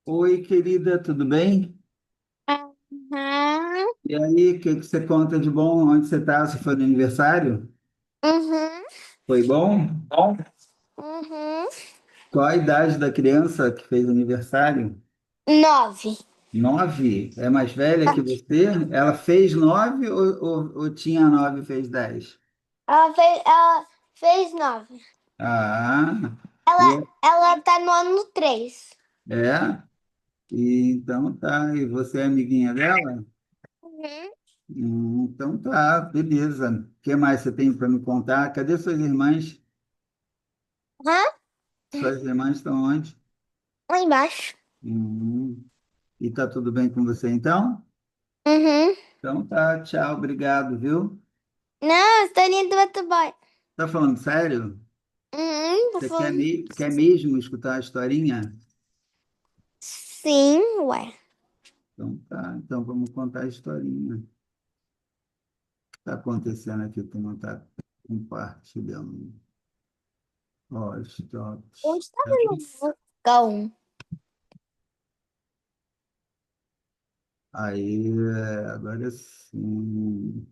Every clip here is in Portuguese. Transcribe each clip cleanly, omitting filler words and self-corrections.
Oi, querida, tudo bem? Uhum, E aí, o que que você conta de bom? Onde você está? Você foi no aniversário? uhum, Foi bom? bom. Uhum. Qual a idade da criança que fez aniversário? 9. 9? É mais velha que você? Ela fez 9 ou tinha 9 e fez 10? Ela fez 9. Ah, Ela, e- ela tá no ano 3. é? Então tá. E você é amiguinha dela? Uhum. Então tá, beleza. O que mais você tem para me contar? Cadê suas irmãs? Hã? Suas irmãs estão onde? Lá embaixo. Hum. E tá tudo bem com você então? Uhum. Então tá, tchau, obrigado, viu? Não, historinha do Motoboy. Tá falando sério? Uhum, tô Você quer, falando. quer mesmo escutar a historinha? Sim, ué. Então tá, então vamos contar a historinha. O que tá acontecendo aqui que não tá compartilhando? Ó, stop. Onde tá meu vulcão? Aí, agora sim.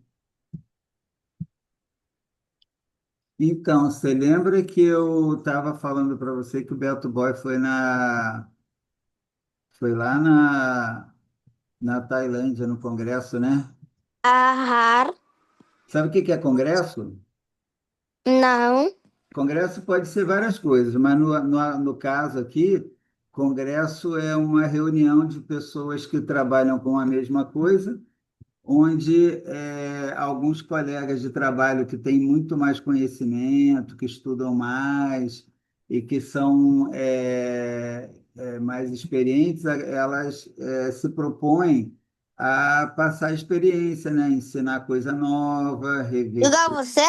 Então, você lembra que eu estava falando para você que o Beto Boy foi lá na Tailândia, no congresso, né? Ahar. Sabe o que que é congresso? Não. Congresso pode ser várias coisas, mas no caso aqui, congresso é uma reunião de pessoas que trabalham com a mesma coisa, onde alguns colegas de trabalho que têm muito mais conhecimento, que estudam mais e que são mais experientes, elas se propõem a passar a experiência, né? Ensinar coisa nova, rever. Igual você?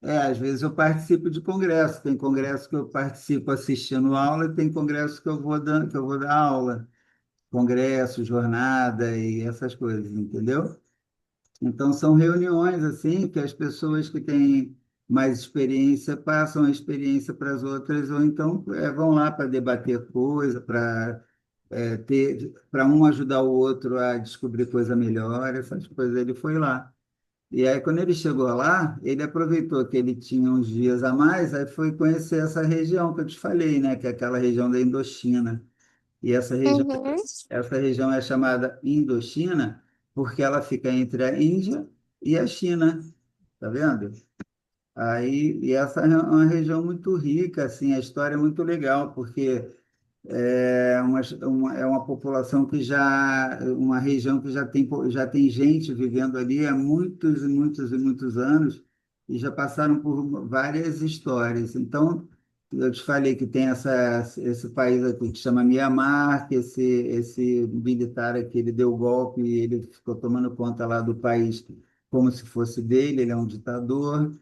Às vezes eu participo de congresso. Tem congresso que eu participo assistindo aula e tem congresso que eu vou dar aula. Congresso, jornada e essas coisas, entendeu? Então são reuniões assim que as pessoas que têm mais experiência passam a experiência para as outras, ou então vão lá para debater coisa, para um ajudar o outro a descobrir coisa melhor, essas coisas. Ele foi lá. E aí, quando ele chegou lá, ele aproveitou que ele tinha uns dias a mais, aí foi conhecer essa região que eu te falei, né? Que é aquela região da Indochina. E Uhum. essa região é chamada Indochina porque ela fica entre a Índia e a China, tá vendo? Aí, e essa é uma região muito rica, assim, a história é muito legal, porque é uma população que uma região que já tem gente vivendo ali há muitos e muitos e muitos anos e já passaram por várias histórias. Então, eu te falei que tem esse país aqui que chama Mianmar, que esse militar aqui, ele deu golpe e ele ficou tomando conta lá do país como se fosse dele, ele é um ditador.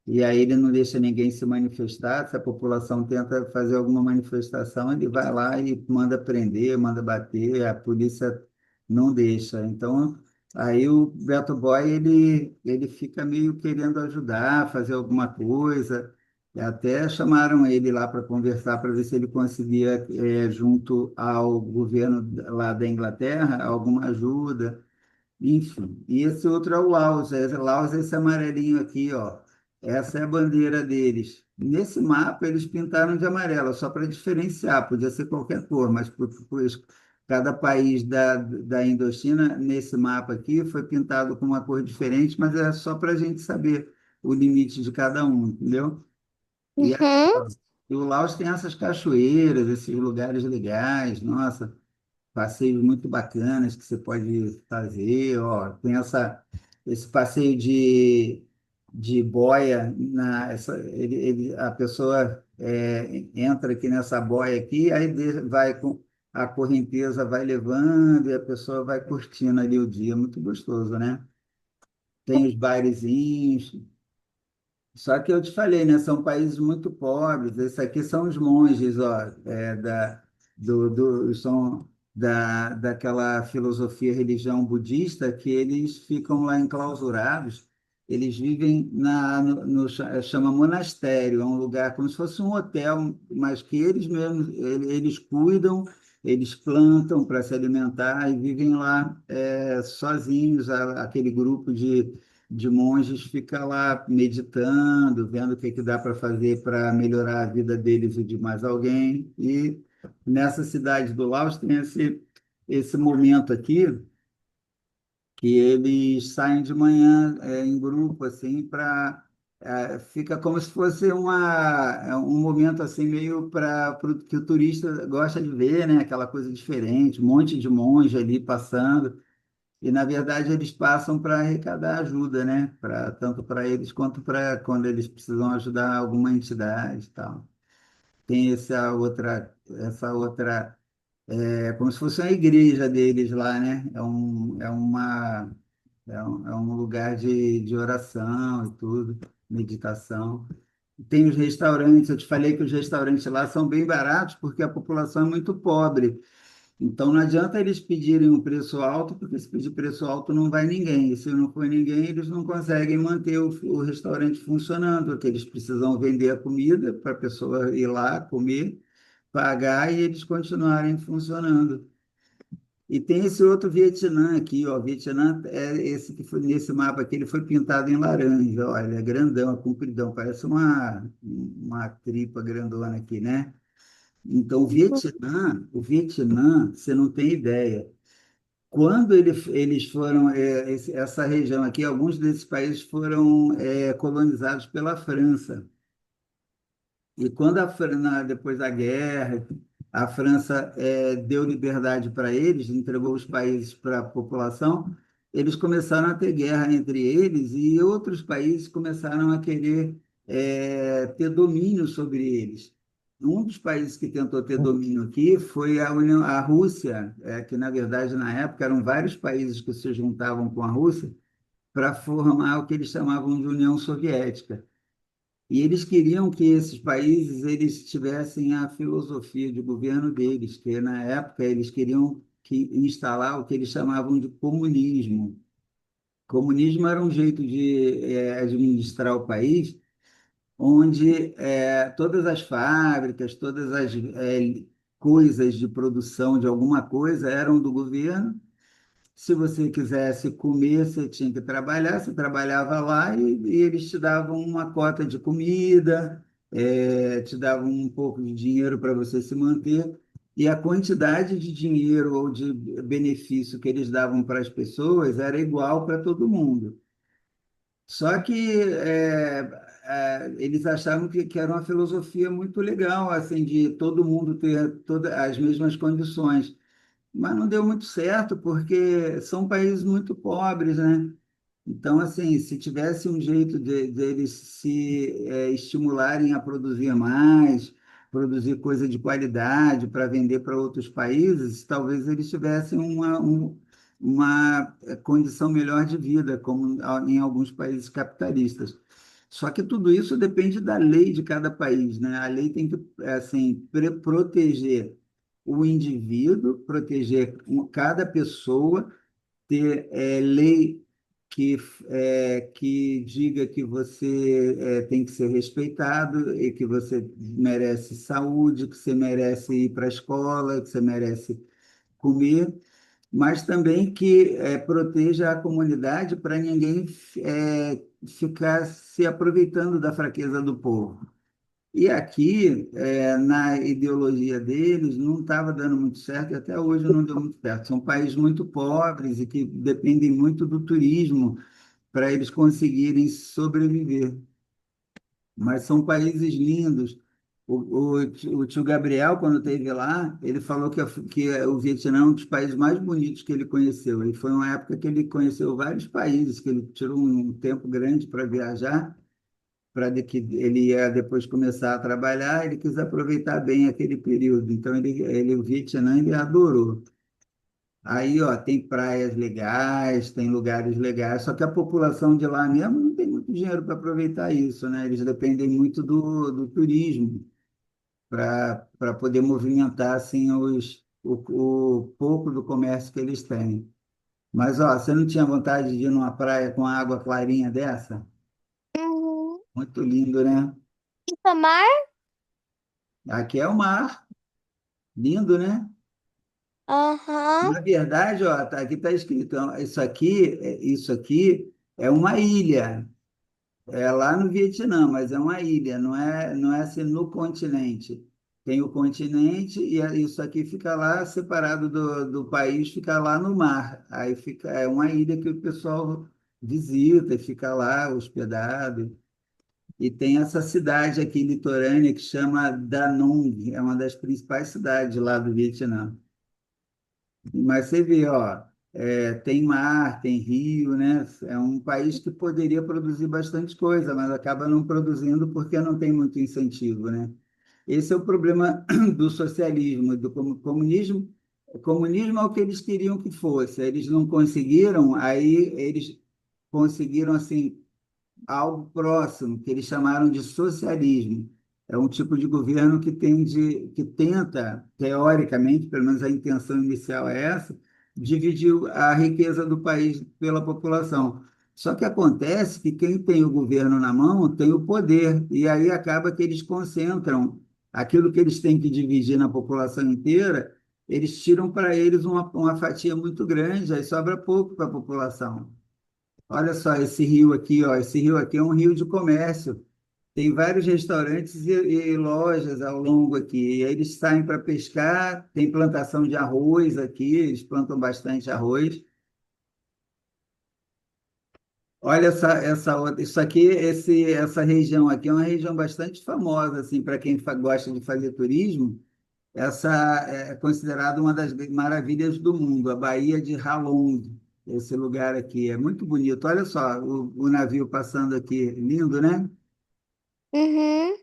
E aí ele não deixa ninguém se manifestar. Se a população tenta fazer alguma manifestação, ele vai lá e manda prender, manda bater, a polícia não deixa. Então, aí o Beto Boy, ele fica meio querendo ajudar, fazer alguma coisa. E até chamaram ele lá para conversar, para ver se ele conseguia, junto ao governo lá da Inglaterra, alguma ajuda. Enfim, e esse outro é o Laos. Laos é esse amarelinho aqui, ó. Essa é a bandeira deles. Nesse mapa eles pintaram de amarelo, só para diferenciar, podia ser qualquer cor, mas cada país da Indochina, nesse mapa aqui, foi pintado com uma cor diferente, mas é só para a gente saber o limite de cada um, entendeu? E, Uhum. e o Laos tem essas cachoeiras, esses lugares legais, nossa passeios muito bacanas que você pode fazer, ó, tem esse passeio de boia, a pessoa entra aqui nessa boia aqui, aí vai com a correnteza vai levando e a pessoa vai curtindo ali o dia, muito gostoso, né? Tem os bailezinhos, só que eu te falei, né? São países muito pobres. Esses aqui são os monges, ó, são daquela filosofia, religião budista, que eles ficam lá enclausurados. Eles vivem chama monastério, é um lugar como se fosse um hotel, mas que eles mesmos eles cuidam eles plantam para se alimentar e vivem lá sozinhos. Aquele grupo de monges fica lá meditando, vendo o que, que dá para fazer para melhorar a vida deles e de mais alguém. E nessa cidade do Laos tem esse momento aqui que eles saem de manhã em grupo assim para fica como se fosse um momento assim meio para que o turista gosta de ver, né? Aquela coisa diferente, um monte de monge ali passando e na verdade eles passam para arrecadar ajuda, né? Para tanto para eles quanto para quando eles precisam ajudar alguma entidade e tal. Tem essa outra como se fosse uma igreja deles lá, né? É um lugar de oração e tudo, meditação. Tem os restaurantes, eu te falei que os restaurantes lá são bem baratos porque a população é muito pobre. Então não adianta eles pedirem um preço alto, porque se pedir preço alto não vai ninguém. E se não for ninguém, eles não conseguem manter o restaurante funcionando, porque eles precisam vender a comida para a pessoa ir lá comer, pagar e eles continuarem funcionando. E tem esse outro Vietnã aqui, ó. O Vietnã é esse que foi nesse mapa aqui, ele foi pintado em laranja, ó. Ele é grandão, é compridão, parece uma tripa grandona aqui, né? Então, o Vietnã, você não tem ideia. Quando eles foram, essa região aqui, alguns desses países foram colonizados pela França. E quando depois da guerra, a França deu liberdade para eles, entregou os países para a população, eles começaram a ter guerra entre eles e outros países começaram a querer ter domínio sobre eles. Um dos países que tentou ter domínio aqui foi a Rússia, que na verdade na época eram vários países que se juntavam com a Rússia para formar o que eles chamavam de União Soviética. E eles queriam que esses países eles tivessem a filosofia de governo deles, que na época eles queriam instalar o que eles chamavam de comunismo. Comunismo era um jeito de administrar o país, onde todas as fábricas, todas as coisas de produção de alguma coisa eram do governo. Se você quisesse comer, você tinha que trabalhar, você trabalhava lá e eles te davam uma cota de comida, te davam um pouco de dinheiro para você se manter, e a quantidade de dinheiro ou de benefício que eles davam para as pessoas era igual para todo mundo. Só que eles achavam que era uma filosofia muito legal, assim, de todo mundo ter todas as mesmas condições. Mas não deu muito certo, porque são países muito pobres, né? Então, assim, se tivesse um jeito de eles se estimularem a produzir mais, produzir coisa de qualidade para vender para outros países, talvez eles tivessem uma condição melhor de vida, como em alguns países capitalistas. Só que tudo isso depende da lei de cada país, né? A lei tem que, assim, proteger o indivíduo, proteger cada pessoa, ter lei que diga que você tem que ser respeitado e que você merece saúde, que você merece ir para a escola, que você merece comer, mas também que proteja a comunidade para ninguém ficar se aproveitando da fraqueza do povo. E aqui, na ideologia deles, não estava dando muito certo e até hoje não deu muito certo. São países muito pobres e que dependem muito do turismo para eles conseguirem sobreviver. Mas são países lindos. O tio Gabriel, quando esteve lá, ele falou que o Vietnã é um dos países mais bonitos que ele conheceu. E foi uma época que ele conheceu vários países, que ele tirou um tempo grande para viajar para que ele ia depois começar a trabalhar, ele quis aproveitar bem aquele período. Então, o Vietnã, ele adorou. Aí, ó, tem praias legais, tem lugares legais, só que a população de lá mesmo não tem muito dinheiro para aproveitar isso, né? Eles dependem muito do turismo para poder movimentar, assim, o pouco do comércio que eles têm. Mas, ó, você não tinha vontade de ir numa praia com água clarinha dessa? Uhum. Muito lindo, né? E tomar? Aqui é o mar. Lindo, né? Aham. Na verdade, ó, aqui está escrito, ó, isso aqui é uma ilha. É lá no Vietnã, mas é uma ilha, não é assim no continente. Tem o continente e isso aqui fica lá separado do país, fica lá no mar. Aí fica, é uma ilha que o pessoal visita e fica lá hospedado. E tem essa cidade aqui litorânea que chama Da Nang, é uma das principais cidades lá do Vietnã. Mas você vê, ó, tem mar, tem rio, né? É um país que poderia produzir bastante coisa, mas acaba não produzindo porque não tem muito incentivo, né? Esse é o problema do socialismo, do comunismo. Comunismo é o que eles queriam que fosse. Eles não conseguiram, aí eles conseguiram assim algo próximo, que eles chamaram de socialismo. É um tipo de governo que tenta, teoricamente, pelo menos a intenção inicial é essa, dividir a riqueza do país pela população. Só que acontece que quem tem o governo na mão tem o poder, e aí acaba que eles concentram aquilo que eles têm que dividir na população inteira, eles tiram para eles uma fatia muito grande, aí sobra pouco para a população. Olha só esse rio aqui, ó. Esse rio aqui é um rio de comércio. Tem vários restaurantes e lojas ao longo aqui. E aí eles saem para pescar, tem plantação de arroz aqui, eles plantam bastante arroz. Olha essa outra, isso aqui, essa região aqui é uma região bastante famosa assim para quem gosta de fazer turismo. Essa é considerada uma das maravilhas do mundo, a Baía de Halong. Esse lugar aqui é muito bonito. Olha só o navio passando aqui, lindo, né? Uhum.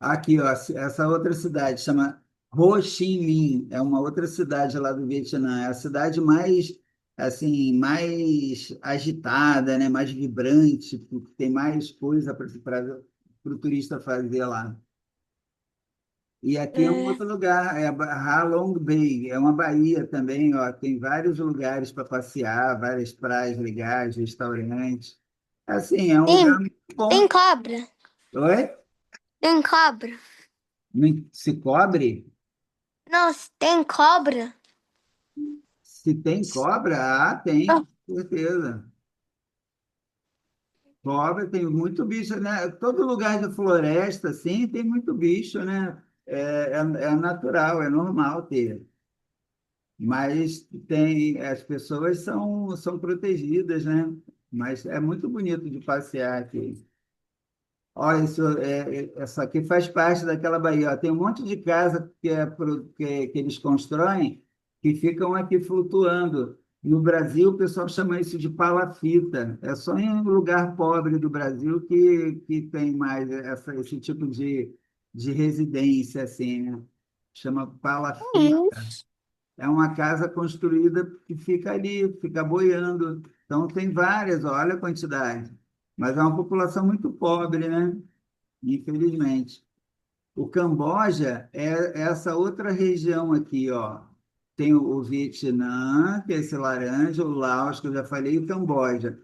Aqui, ó, essa outra cidade chama Ho Chi Minh, é uma outra cidade lá do Vietnã. É a cidade mais, assim, mais agitada, né? Mais vibrante, porque tem mais coisa para o turista fazer lá. E aqui é um É. outro lugar, é a Halong Bay, é uma baía também, ó, tem vários lugares para passear, várias praias legais, restaurantes. Assim, é um lugar Tem, muito bom. tem cobra. Oi? Tem cobra. Se cobre? Nossa, tem cobra. Se tem cobra? Ah, tem, Ah, com certeza. Cobra tem muito bicho, né? Todo lugar de floresta, assim, tem muito bicho, né? É natural, é normal ter. Mas as pessoas são protegidas, né? Mas é muito bonito de passear aqui. Olha, essa aqui faz parte daquela baía. Ó. Tem um monte de casa que eles constroem que ficam aqui flutuando. No Brasil, o pessoal chama isso de palafita. É só em um lugar pobre do Brasil que tem mais esse tipo de residência, assim, né? Chama palafita. isso. É uma casa construída que fica ali, fica boiando. Então, tem várias, olha a quantidade. Mas é uma população muito pobre, né? Infelizmente. O Camboja é essa outra região aqui, ó. Tem o Vietnã, que é esse laranja, o Laos, que eu já falei, e o Camboja.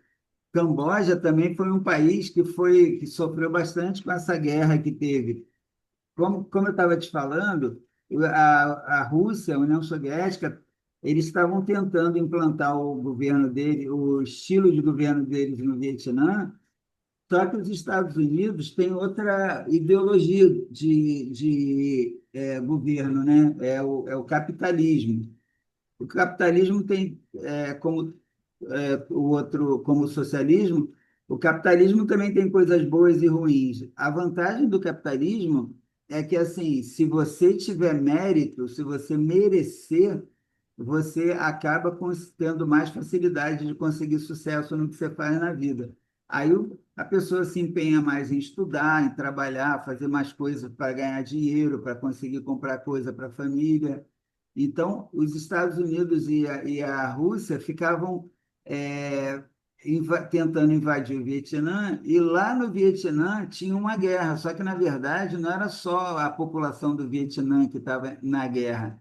Camboja também foi um país que sofreu bastante com essa guerra que teve. Como eu estava te falando, a Rússia, a União Soviética, eles estavam tentando implantar o governo dele, o estilo de governo deles no Vietnã, só que os Estados Unidos têm outra ideologia de governo, né? É o capitalismo. O capitalismo tem, como o outro, como o socialismo, o capitalismo também tem coisas boas e ruins. A vantagem do capitalismo é que, assim, se você tiver mérito, se você merecer, você acaba tendo mais facilidade de conseguir sucesso no que você faz na vida. Aí a pessoa se empenha mais em estudar, em trabalhar, fazer mais coisas para ganhar dinheiro, para conseguir comprar coisa para a família. Então, os Estados Unidos e a Rússia ficavam tentando invadir o Vietnã, e lá no Vietnã tinha uma guerra, só que, na verdade, não era só a população do Vietnã que estava na guerra.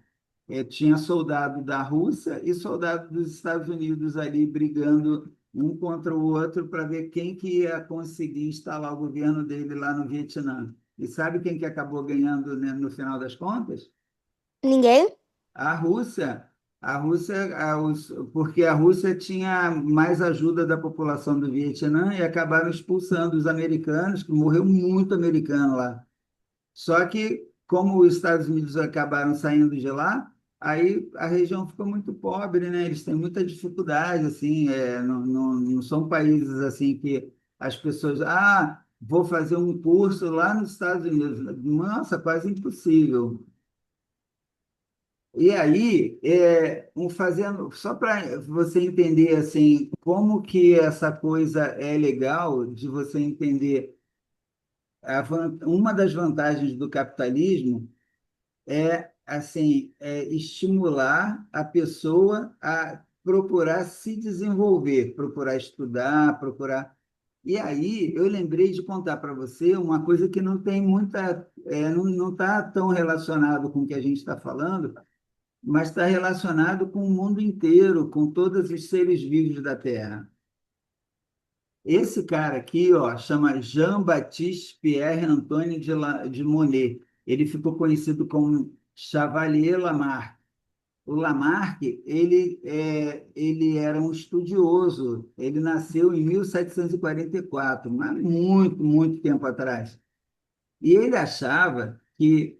Tinha soldado da Rússia e soldado dos Estados Unidos ali brigando um contra o outro para ver quem que ia conseguir instalar o governo dele lá no Vietnã. E sabe quem que acabou ganhando, né, no final das contas? Ninguém? A Rússia, porque a Rússia tinha mais ajuda da população do Vietnã e acabaram expulsando os americanos, que morreu muito americano lá. Só que, como os Estados Unidos acabaram saindo de lá, aí a região ficou muito pobre, né? Eles têm muita dificuldade, assim, não são países assim que as pessoas, vou fazer um curso lá nos Estados Unidos. Nossa, quase impossível. E aí, fazendo, só para você entender assim, como que essa coisa é legal de você entender uma das vantagens do capitalismo é assim, estimular a pessoa a procurar se desenvolver, procurar estudar, procurar. E aí eu lembrei de contar para você uma coisa que não tem muita, não está tão relacionado com o que a gente está falando, mas está relacionado com o mundo inteiro, com todos os seres vivos da Terra. Esse cara aqui, ó, chama Jean-Baptiste Pierre-Antoine de Monet. Ele ficou conhecido como Chevalier Lamarck. O Lamarck, ele era um estudioso. Ele nasceu em 1744, mas muito, muito tempo atrás. E ele achava que,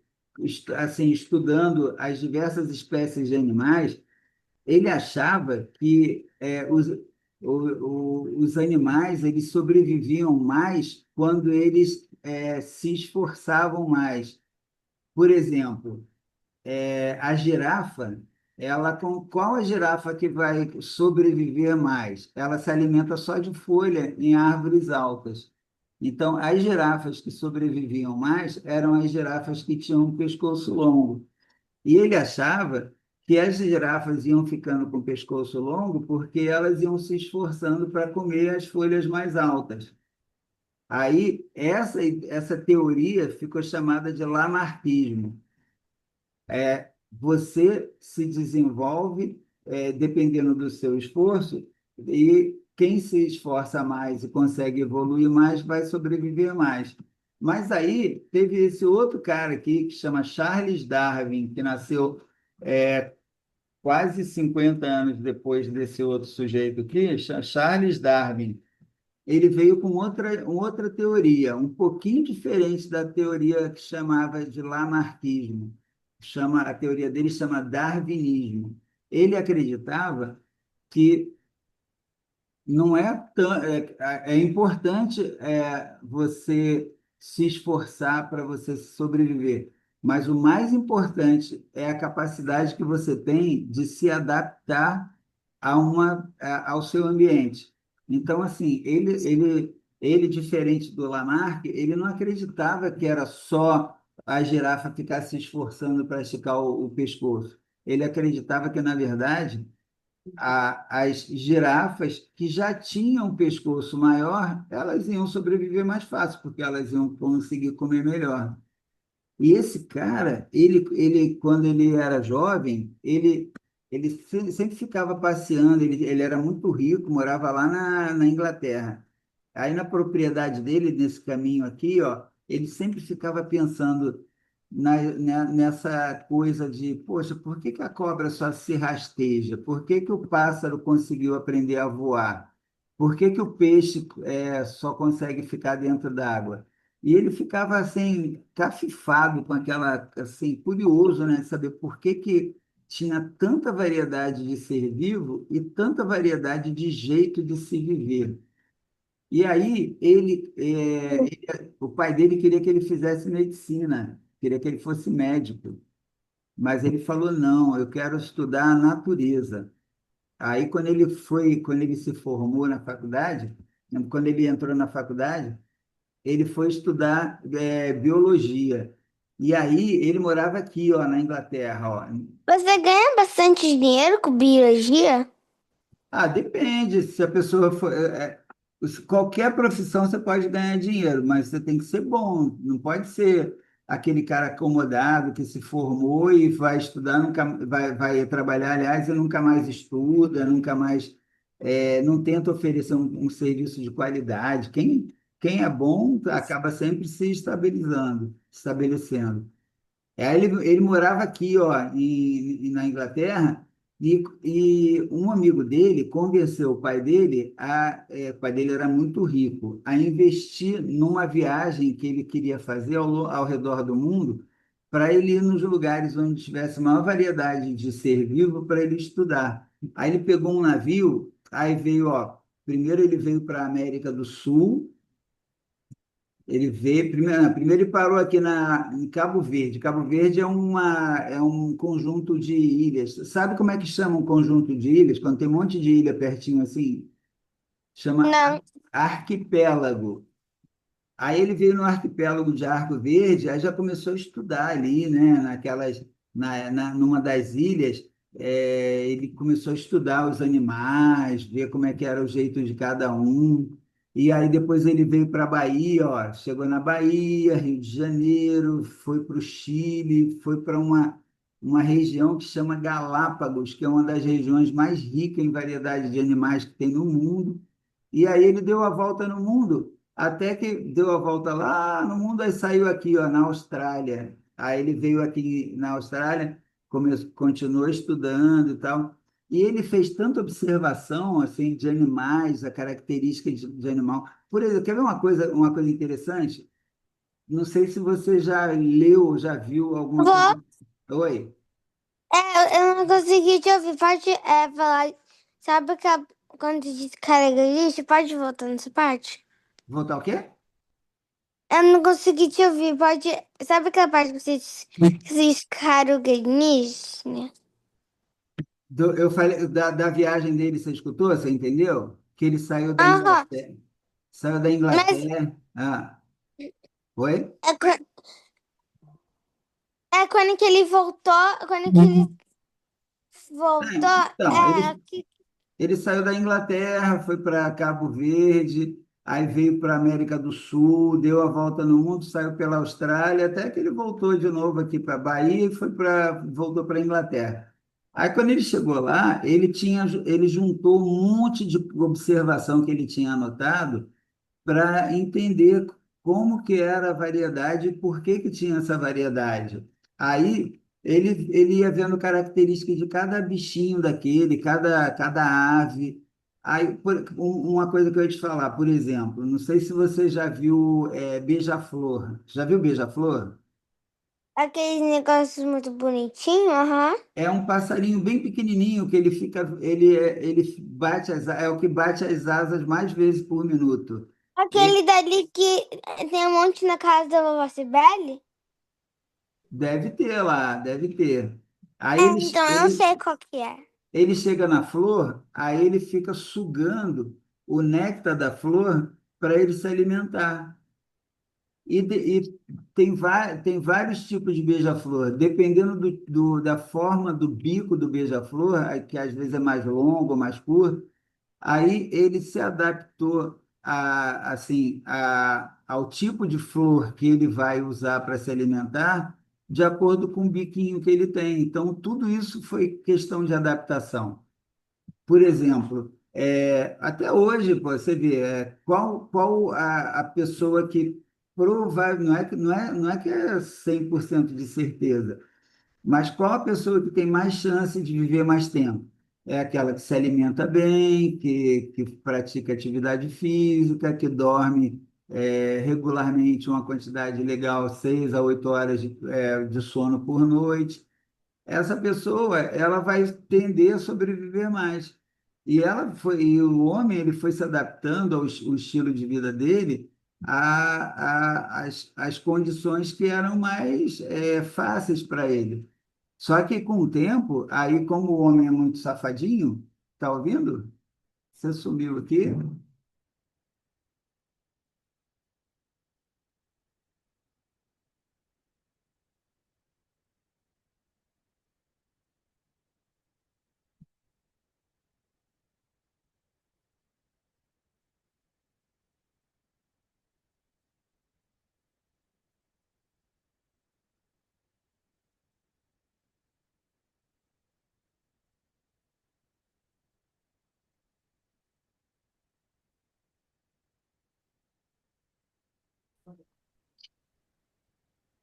assim, estudando as diversas espécies de animais, ele achava que os animais eles sobreviviam mais quando eles se esforçavam mais. Por exemplo, a girafa, qual a girafa que vai sobreviver mais? Ela se alimenta só de folha em árvores altas. Então, as girafas que sobreviviam mais eram as girafas que tinham um pescoço longo. E ele achava que as girafas iam ficando com o pescoço longo porque elas iam se esforçando para comer as folhas mais altas. Aí, essa teoria ficou chamada de lamarquismo. Você se desenvolve dependendo do seu esforço, e quem se esforça mais e consegue evoluir mais vai sobreviver mais. Mas aí teve esse outro cara aqui que chama Charles Darwin, que nasceu quase 50 anos depois desse outro sujeito aqui, Charles Darwin. Ele veio com outra teoria, um pouquinho diferente da teoria que chamava de Lamarckismo. A teoria dele chama darwinismo. Ele acreditava que não é tão, é importante você se esforçar para você sobreviver, mas o mais importante é a capacidade que você tem de se adaptar ao seu ambiente. Então, assim, ele diferente do Lamarck, ele não acreditava que era só a girafa ficar se esforçando para esticar o pescoço. Ele acreditava que, na verdade, as girafas que já tinham um pescoço maior, elas iam sobreviver mais fácil, porque elas iam conseguir comer melhor. E esse cara, quando ele era jovem, ele sempre ficava passeando, ele era muito rico, morava lá na Inglaterra. Aí na propriedade dele, nesse caminho aqui, ó, ele sempre ficava pensando nessa coisa de, poxa, por que que a cobra só se rasteja? Por que que o pássaro conseguiu aprender a voar? Por que que o peixe só consegue ficar dentro d'água? E ele ficava assim, cafifado com aquela, assim, curioso, né, de saber por que que tinha tanta variedade de ser vivo e tanta variedade de jeito de se viver. E aí o pai dele queria que ele fizesse medicina, queria que ele fosse médico, mas ele falou, não, eu quero estudar a natureza. Aí quando ele se formou na faculdade, quando ele entrou na faculdade, ele foi estudar biologia. E aí ele morava aqui, ó, na Inglaterra, ó. Você ganha bastante dinheiro com biologia? Depende. Se a pessoa for, qualquer profissão você pode ganhar dinheiro, mas você tem que ser bom. Não pode ser aquele cara acomodado que se formou e vai estudar, nunca vai trabalhar, aliás, e nunca mais estuda, nunca mais não tenta oferecer um serviço de qualidade. Quem é bom acaba sempre se estabelecendo. Aí ele morava aqui, ó, na Inglaterra, e um amigo dele convenceu o pai dele, o pai dele era muito rico, a investir numa viagem que ele queria fazer ao redor do mundo, para ele ir nos lugares onde tivesse maior variedade de ser vivo para ele estudar. Aí ele pegou um navio, aí veio, ó, primeiro ele veio para a América do Sul. Ele veio, primeiro ele parou aqui em Cabo Verde. Cabo Verde é um conjunto de ilhas. Sabe como é que chama um conjunto de ilhas? Quando tem um monte de ilha pertinho assim? Chama Não. arquipélago. Aí ele veio no arquipélago de Arco Verde, aí já começou a estudar ali, né, numa das ilhas, ele começou a estudar os animais, ver como é que era o jeito de cada um. E aí depois ele veio para a Bahia, ó, chegou na Bahia, Rio de Janeiro, foi para o Chile, foi para uma região que chama Galápagos, que é uma das regiões mais ricas em variedade de animais que tem no mundo. E aí ele deu a volta no mundo, até que deu a volta lá no mundo, aí saiu aqui, ó, na Austrália. Aí ele veio aqui na Austrália, continuou estudando e tal. E ele fez tanta observação assim de animais, a característica de animal. Por exemplo, quer ver uma coisa interessante? Não sei se você já leu, já viu alguma coisa. Vou. Oi, Eu não consegui te ouvir. Pode falar. Sabe que quando diz carga lixo, pode voltar nessa parte? voltar o quê? Eu não consegui te ouvir. Pode. Sabe aquela parte que você diz carga lixo, né? Eu falei da viagem dele, você escutou? Você entendeu? Que ele saiu da Aham. Inglaterra. Saiu da Mas Inglaterra. Ah, foi? é, é quando que ele voltou. Quando que ele voltou. Então, ele saiu da Inglaterra, foi para Cabo Verde, aí veio para a América do Sul, deu a volta no mundo, saiu pela Austrália, até que ele voltou de novo aqui para a Bahia e voltou para a Inglaterra. Aí, quando ele chegou lá, ele juntou um monte de observação que ele tinha anotado para entender como que era a variedade e por que que tinha essa variedade. Aí ele ia vendo características de cada bichinho daquele, cada ave. Aí, uma coisa que eu ia te falar, por exemplo, não sei se você já viu beija-flor. Já viu beija-flor? aqueles negócios muito bonitinhos, aham. É um passarinho bem pequenininho que ele bate é o que bate as asas mais vezes por minuto. Aquele dali que tem um monte na casa da vovó Cibele? Deve ter lá, deve ter. Aí Então eu não sei qual que é. ele chega na flor, aí ele fica sugando o néctar da flor para ele se alimentar. E tem vários tipos de beija-flor, dependendo da forma do bico do beija-flor, que às vezes é mais longo ou mais curto. Aí ele se adaptou ao tipo de flor que ele vai usar para se alimentar, de acordo com o biquinho que ele tem. Então, tudo isso foi questão de adaptação. Por exemplo, até hoje, pô, você vê, qual a pessoa que provável, não é que é 100% de certeza, mas qual a pessoa que tem mais chance de viver mais tempo? É aquela que se alimenta bem, que pratica atividade física, que dorme regularmente uma quantidade legal, 6 a 8 horas de sono por noite. Essa pessoa ela vai tender a sobreviver mais. E o homem ele foi se adaptando o estilo de vida dele às condições que eram mais fáceis para ele. Só que com o tempo, aí como o homem é muito safadinho, tá ouvindo? Você sumiu aqui?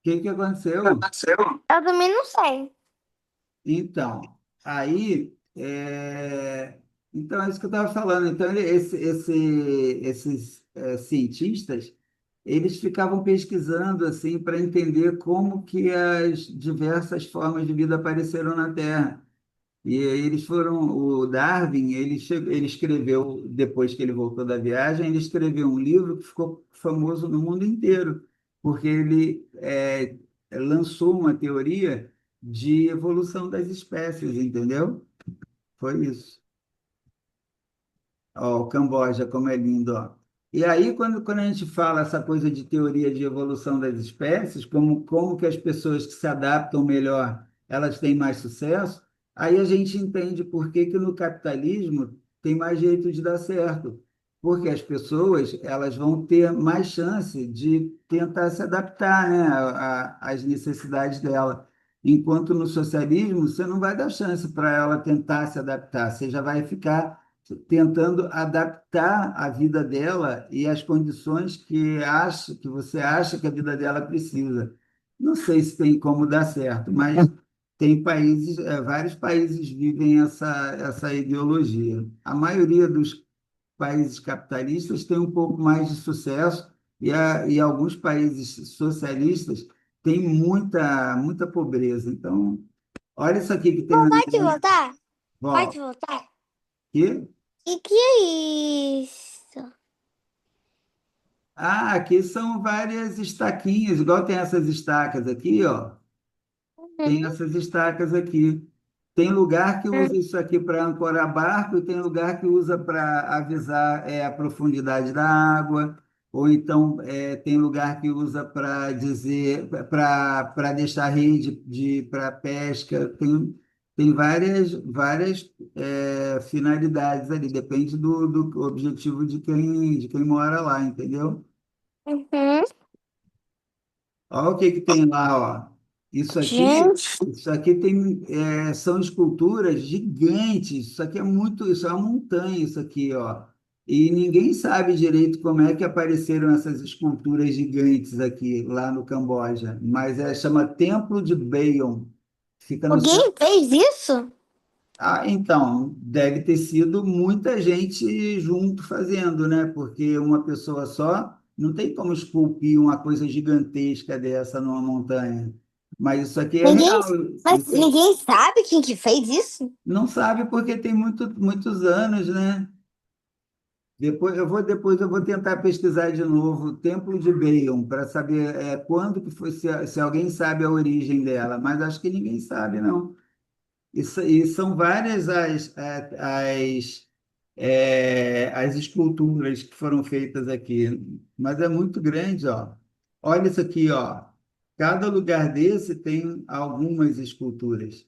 que aconteceu? Eu também não sei. Então, aí, então é isso que eu estava falando. Então, esses cientistas, eles ficavam pesquisando assim para entender como que as diversas formas de vida apareceram na Terra. E aí eles foram, o Darwin, ele escreveu, depois que ele voltou da viagem, ele escreveu um livro que ficou famoso no mundo inteiro, porque ele lançou uma teoria de evolução das espécies, entendeu? Foi isso. Ó, o Camboja, como é lindo, ó. E aí, quando a gente fala essa coisa de teoria de evolução das espécies, como que as pessoas que se adaptam melhor, elas têm mais sucesso, aí a gente entende por que que no capitalismo tem mais jeito de dar certo. Porque as pessoas, elas vão ter mais chance de tentar se adaptar, né, às necessidades dela. Enquanto no socialismo, você não vai dar chance para ela tentar se adaptar, você já vai ficar tentando adaptar a vida dela e as condições que você acha que a vida dela precisa. Não sei se tem como dar certo, mas tem países, vários países vivem essa ideologia. A maioria dos países capitalistas tem um pouco mais de sucesso e alguns países socialistas têm muita pobreza. Então, olha isso aqui que tem na Pode minha voltar? avó. Pode voltar? Aqui. E que é isso? Ah, aqui são várias estaquinhas, igual tem essas estacas aqui, ó. Tem Uhum. essas estacas aqui. Tem lugar que usa isso aqui para ancorar barco e tem lugar que usa para avisar a profundidade da água, ou então tem lugar que usa para dizer, para deixar rede para pesca. Tem várias finalidades ali, depende do objetivo de quem mora lá, entendeu? Uhum. Olha o que que tem lá, ó. Isso aqui, Gente, isso aqui são esculturas gigantes. Isso aqui isso é uma montanha, isso aqui, ó. E ninguém sabe direito como é que apareceram essas esculturas gigantes aqui, lá no Camboja. Mas chama Templo de Bayon. Fica no alguém fez isso? então, deve ter sido muita gente junto fazendo, né? Porque uma pessoa só não tem como esculpir uma coisa gigantesca dessa numa montanha. Mas isso aqui é Ninguém, real. mas ninguém sabe quem que fez isso? Não sabe porque tem muitos anos, né? Depois eu vou tentar pesquisar de novo o Templo de Bayon para saber quando que foi, se alguém sabe a origem dela. Mas acho que ninguém sabe, não. E são várias as esculturas que foram feitas aqui, mas é muito grande, ó. Olha isso aqui, ó. Cada lugar desse tem algumas esculturas.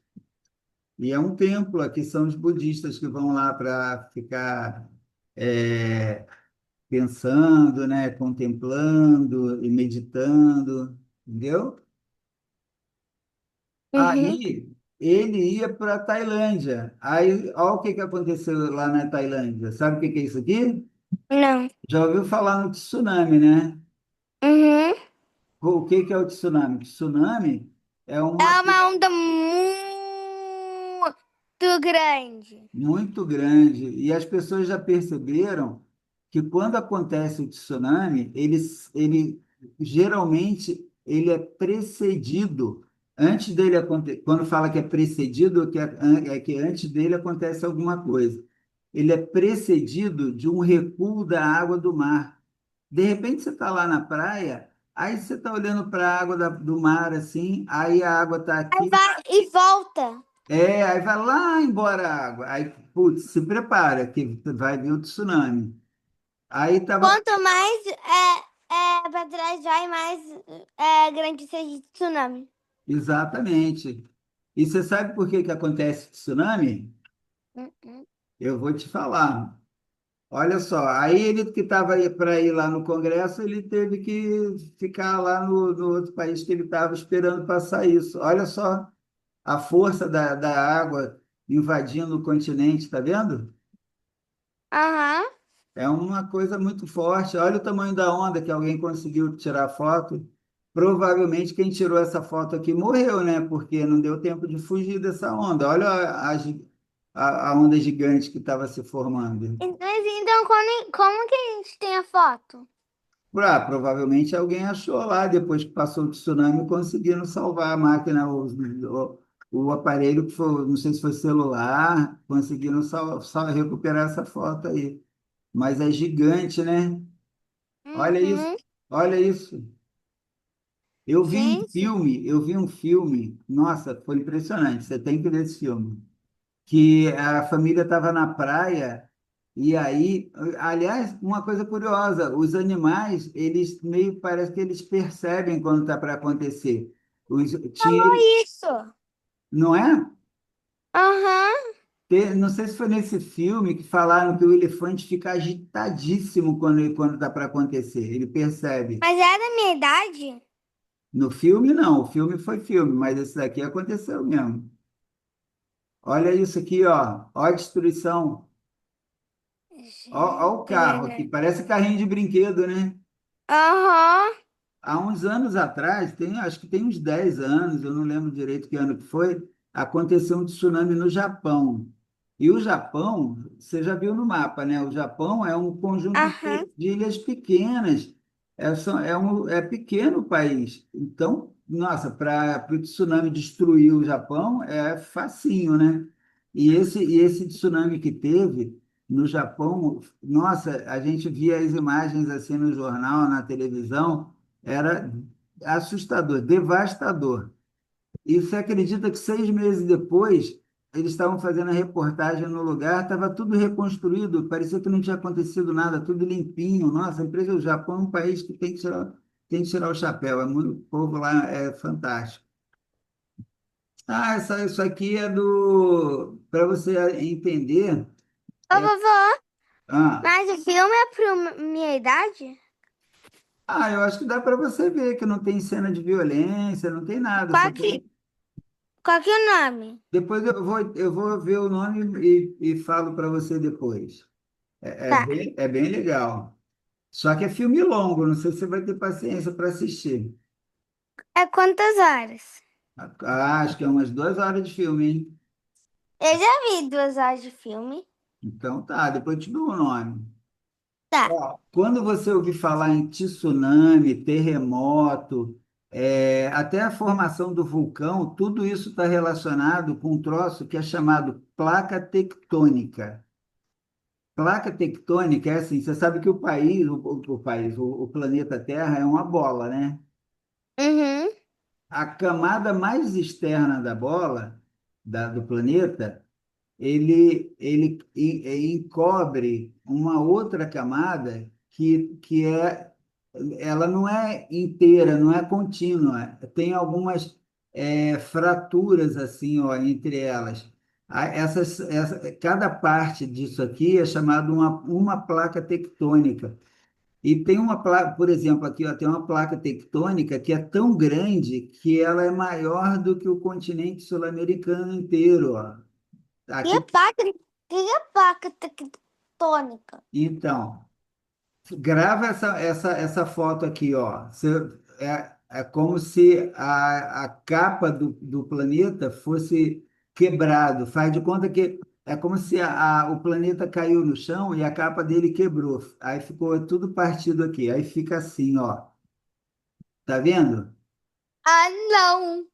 E é um templo, aqui são os budistas que vão lá para ficar é, pensando, né, contemplando e meditando, entendeu? Uhum. Aí ele ia para a Tailândia. Aí, olha o que que aconteceu lá na Tailândia. Sabe o que que é isso aqui? Não. Já ouviu falar no tsunami, né? Uhum. O que que é o tsunami? Tsunami é uma É coisa uma onda muito grande. muito grande e as pessoas já perceberam que quando acontece o tsunami, ele geralmente ele é precedido antes dele acontecer. Quando fala que é precedido, é que antes dele acontece alguma coisa. Ele é precedido de um recuo da água do mar. De repente você está lá na praia, aí você está olhando para a água do mar assim, aí a água está Aí aqui, vai e volta. aí vai lá embora a água. Aí, putz, se prepara que vai vir o tsunami. Aí tava Quanto mais para trás vai, mais grande seja o tsunami. exatamente. E você sabe por que que acontece tsunami? Uhum. Eu vou te falar. Olha só, aí ele que estava para ir lá no Congresso, ele teve que ficar lá no outro país que ele estava esperando passar isso. Olha só a força da água invadindo o continente, tá vendo? Aham. É uma coisa muito forte. Olha o tamanho da onda que alguém conseguiu tirar foto. provavelmente quem tirou essa foto aqui morreu, né? Porque não deu tempo de fugir dessa onda. Olha a onda gigante que estava se formando. Mas então, como que a gente tem a foto? Provavelmente alguém achou lá, depois que passou o tsunami, conseguiram salvar a máquina, o aparelho que foi, não sei se foi celular, conseguiram recuperar essa foto aí. Mas é gigante, né? Olha isso, Uhum. olha isso. Gente, Eu vi um filme, nossa, foi impressionante, você tem que ver esse filme, que a família estava na praia e aí, aliás, uma coisa curiosa, os animais, eles meio parece que eles percebem quando está para acontecer. Tinha, falou isso. não é? Aham. Não sei se foi nesse filme que falaram que o elefante fica agitadíssimo quando está para acontecer. Ele percebe. Mas é da minha idade? No filme, não. O filme foi filme, mas esse daqui aconteceu mesmo. Olha isso aqui, ó. Ó a destruição. Ó o carro aqui. Gente. Parece carrinho de brinquedo, né? Aham. Há uns anos atrás, acho que tem uns 10 anos, eu não lembro direito que ano que foi, aconteceu um tsunami no Japão. E o Japão, você já viu no mapa, né? O Japão é um conjunto Aham. de ilhas pequenas. É pequeno o país. Então, nossa, para o tsunami destruir o Japão é facinho, né? E esse tsunami que teve no Japão, nossa, a gente via as imagens assim no jornal, na televisão. Era assustador, devastador. E você acredita que 6 meses depois, eles estavam fazendo a reportagem no lugar, estava tudo reconstruído, parecia que não tinha acontecido nada, tudo limpinho. Nossa, a empresa do Japão é um país que tem que tirar o chapéu. O povo lá é fantástico. Ah, isso aqui é do. Para você entender. Ô, É, vovó, ah, mas o filme é pra minha idade? eu acho que dá para você ver que não tem cena de violência, não tem nada, só Qual tem. que, qual que é o nome? Depois eu vou ver o nome e falo para você depois. Tá. É bem legal. Só que é filme longo, não sei se você vai ter paciência para assistir. É quantas horas? Acho que é umas 2 horas de filme, hein? Eu já vi 2 horas de filme. Então tá, depois eu te dou o nome. Tá. Ó, quando você ouvir falar em tsunami, terremoto, até a formação do vulcão, tudo isso está relacionado com um troço que é chamado placa tectônica. Placa tectônica é assim, você sabe que o planeta Terra é uma bola, né? Uhum. A camada mais externa da bola, do planeta, ele encobre uma outra camada ela não é inteira, não é contínua, tem algumas fraturas assim, ó, entre elas. Cada parte disso aqui é chamada uma placa tectônica. E tem uma placa, por exemplo, aqui ó, tem uma placa tectônica que é tão grande que ela é maior do que o continente sul-americano inteiro, ó. E a Aqui, placa, e a placa tectônica? então, grava essa foto aqui, ó. É como se a capa do planeta fosse quebrado. Faz de conta que é como se o planeta caiu no chão e a capa dele quebrou. Aí ficou tudo partido aqui. Aí fica assim, ó. Tá vendo? Ah, não.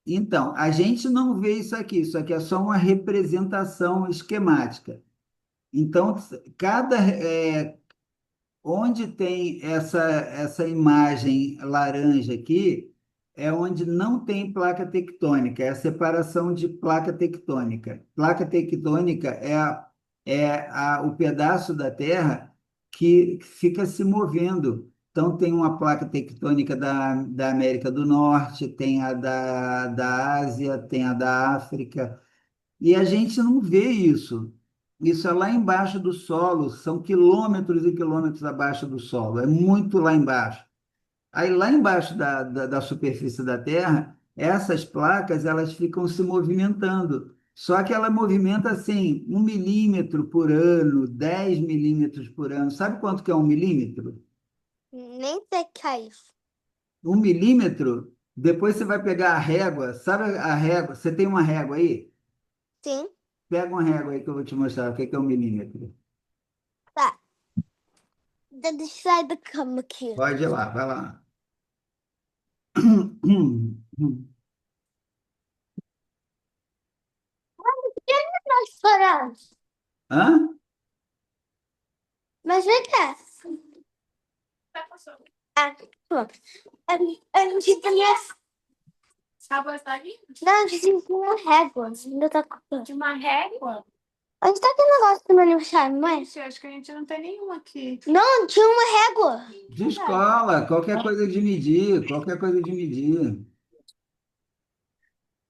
Então, a gente não vê isso aqui é só uma representação esquemática. Então, onde tem essa imagem laranja aqui, é onde não tem placa tectônica, é a separação de placa tectônica. Placa tectônica o pedaço da Terra que fica se movendo. Então, tem uma placa tectônica da América do Norte, tem a da Ásia, tem a da África. E a gente não vê isso. Isso é lá embaixo do solo, são quilômetros e quilômetros abaixo do solo, é muito lá embaixo. Aí lá embaixo da superfície da Terra, essas placas elas ficam se movimentando. Só que ela movimenta assim, 1 milímetro por ano, 10 milímetros por ano. Sabe quanto que é 1 milímetro? Nem sei o que é isso. 1 milímetro, depois você vai pegar a régua, sabe a régua? Você tem uma régua aí? Sim. Pega uma régua aí que eu vou te mostrar o que é 1 milímetro. Tá. Deixa eu sair da cama aqui. Pode ir lá, vai lá. E onde nós paramos? Hã? Mas vem cá. Ah, pronto. A gente tem não, a gente tem uma régua. Ainda tá com... De uma régua? A gente tá aquele negócio do meu aniversário, não é? Gente, acho que a gente não tem nenhuma aqui. Não, tinha uma régua. De escola, qualquer coisa de medir, qualquer coisa de medir.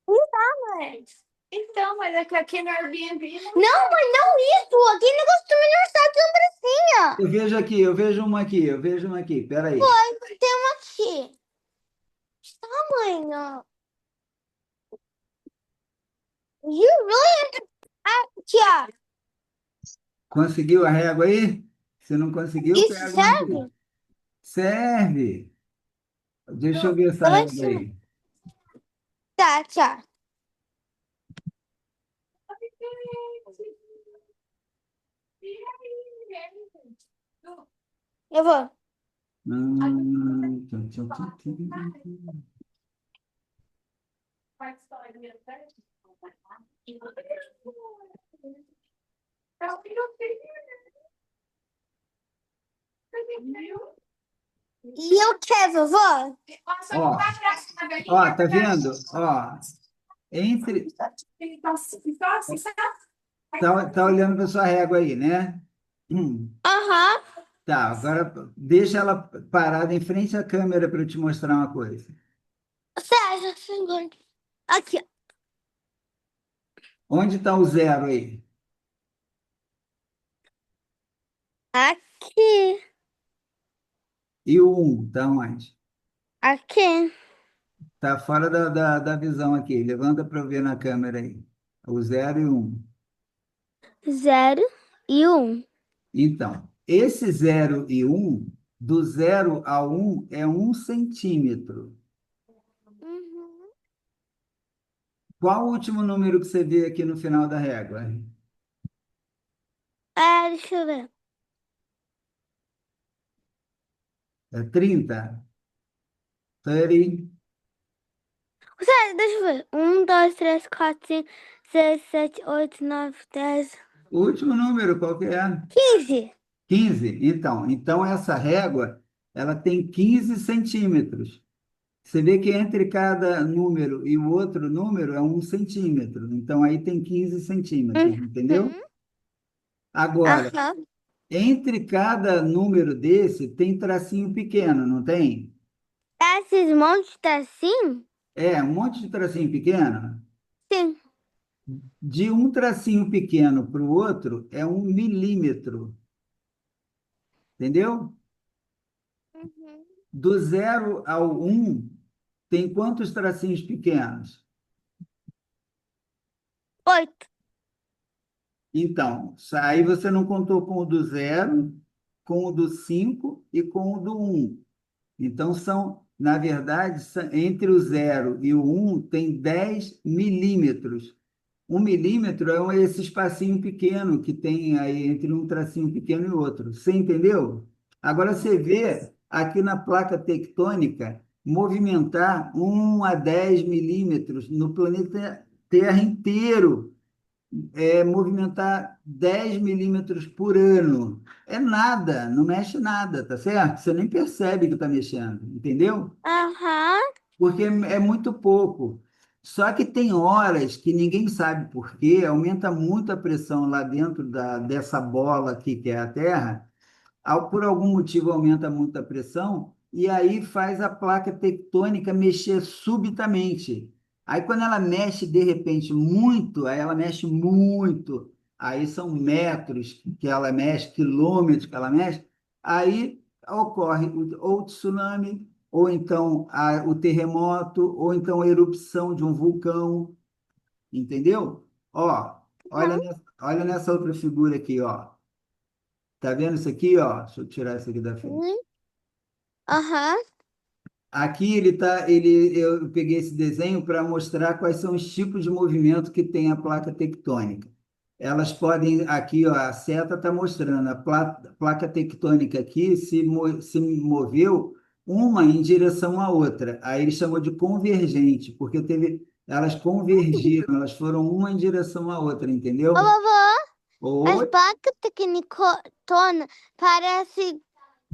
Mas... Então, mas é que aqui no Airbnb. Não, mas não isso! Aquele negócio do meu aniversário tem uma Eu bracinha. vejo aqui, eu vejo uma aqui, eu vejo uma aqui. Peraí. Foi, tem uma aqui. Tamanho. You really? Aqui, ó. Conseguiu a régua aí? Se não conseguiu, Isso pega uma aqui. serve? Serve. Deixa eu ver essa Eu vou régua ensinar. aí. Tá, tchau. Eu vou. Tchum, tchum, tchum, tchum. E eu quero, vovó. Ó, ó, tá vendo? Ó, entre. Tá olhando para sua régua aí, né? Aham. Tá, agora deixa ela parada em frente à câmera para eu te mostrar uma coisa. Sérgio, segundo. Aqui, ó. Onde está o zero aí? Aqui. E o um, tá onde? Aqui. Tá fora da visão aqui. Levanta para eu ver na câmera aí. O zero e o um. 0 e 1. Então, esse zero e um, do zero a um é 1 centímetro. Uhum. Qual o último número que você vê aqui no final da régua? Deixa eu ver. É 30? 30. Sério, deixa eu ver. 1, 2, 3, 4, 5, 6, 7, 8, 9, 10. O último número, qual que é? 15. 15. Então essa régua, ela tem 15 centímetros. Você vê que entre cada número e o outro número é 1 centímetro. Então aí tem 15 centímetros, entendeu? Uhum. Agora, Aham. entre cada número desse tem tracinho pequeno, não tem? Esses montes tá assim? É, um monte de tracinho pequeno. Sim. De um tracinho pequeno para o outro é 1 milímetro, entendeu? Uhum. Do zero ao um tem quantos tracinhos pequenos? 8. Então, aí você não contou com o do zero, com o do 5 e com o do um. Então, na verdade, entre o zero e o um tem 10 milímetros. 1 milímetro é esse espacinho pequeno que tem aí entre um tracinho pequeno e outro. Você entendeu? Agora você vê aqui na placa tectônica movimentar 1 a 10 milímetros no planeta Terra inteiro, movimentar 10 milímetros por ano. É nada, não mexe nada, tá certo? Você nem percebe que está mexendo, entendeu? Aham. Porque é muito pouco. Só que tem horas que ninguém sabe por quê, aumenta muito a pressão lá dentro dessa bola aqui, que é a Terra, por algum motivo aumenta muito a pressão e aí faz a placa tectônica mexer subitamente. Aí quando ela mexe de repente muito, aí ela mexe muito, aí são metros que ela mexe, quilômetros que ela mexe, aí ocorre ou tsunami, ou então o terremoto, ou então a erupção de um vulcão, entendeu? Ó, Aham. olha nessa outra figura aqui, ó. Tá vendo isso aqui, ó? Deixa eu tirar isso aqui da frente. Aham. Aqui eu peguei esse desenho para mostrar quais são os tipos de movimento que tem a placa tectônica. Elas podem, aqui, ó, a seta está mostrando, placa tectônica aqui se moveu uma em direção à outra. Aí ele chamou de convergente, porque elas convergiram, elas foram uma em direção à outra, Ô, entendeu? vovó, as Ou placas tectônicas parece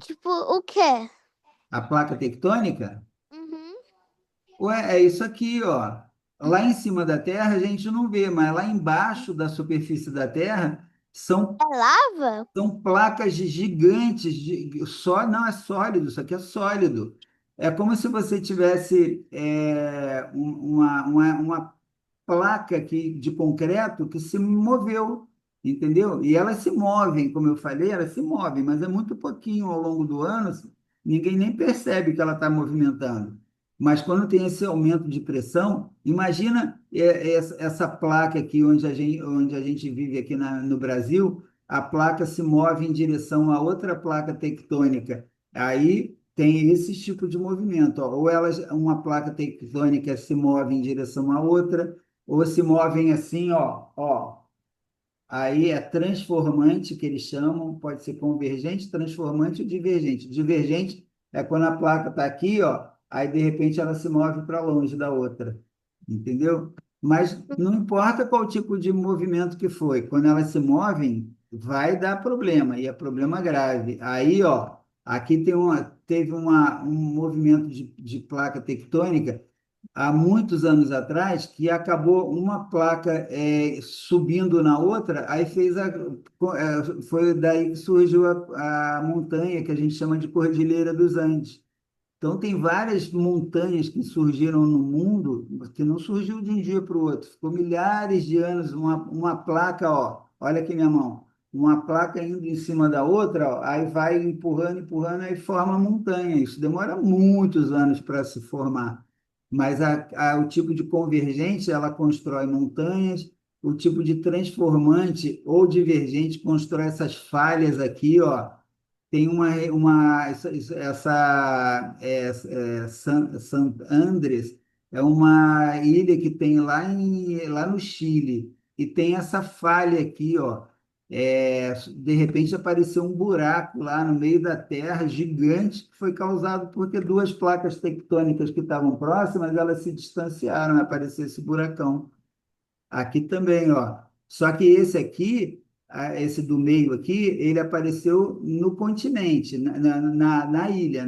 tipo o quê? a placa tectônica. Uhum. Ué, é isso aqui, ó. Lá em cima da Terra a gente não vê, mas lá embaixo da superfície da Terra são, É lava? são placas gigantes, só não é sólido, isso aqui é sólido. É como se você tivesse uma placa de concreto que se moveu, entendeu? E elas se movem, como eu falei, elas se movem, mas é muito pouquinho ao longo do ano, ninguém nem percebe que ela está movimentando. Mas quando tem esse aumento de pressão, imagina essa placa aqui onde a gente vive aqui no Brasil, a placa se move em direção a outra placa tectônica. Aí tem esse tipo de movimento, ó. Ou uma placa tectônica se move em direção a outra, ou se movem assim, ó. Aí é transformante que eles chamam, pode ser convergente, transformante ou divergente. Divergente é quando a placa está aqui, ó, aí de repente ela se move para longe da outra, entendeu? Mas não importa qual tipo de movimento que foi, quando elas se movem, vai dar problema, e é problema grave. Aí, ó, aqui teve um movimento de placa tectônica há muitos anos atrás que acabou uma placa subindo na outra, aí foi daí que surgiu a montanha que a gente chama de Cordilheira dos Andes. Então, tem várias montanhas que surgiram no mundo, que não surgiu de um dia para o outro. Ficou milhares de anos, uma placa, ó, olha aqui minha mão, uma placa indo em cima da outra, ó, aí vai empurrando, empurrando, aí forma montanha. Isso demora muitos anos para se formar. Mas o tipo de convergente, ela constrói montanhas, o tipo de transformante ou divergente constrói essas falhas aqui, ó, tem San Andrés é uma ilha que tem lá no Chile e tem essa falha aqui, ó. De repente apareceu um buraco lá no meio da Terra gigante que foi causado porque duas placas tectônicas que estavam próximas elas se distanciaram, apareceu esse buracão. Aqui também, ó. Só que esse aqui, esse do meio aqui, ele apareceu no continente, na ilha.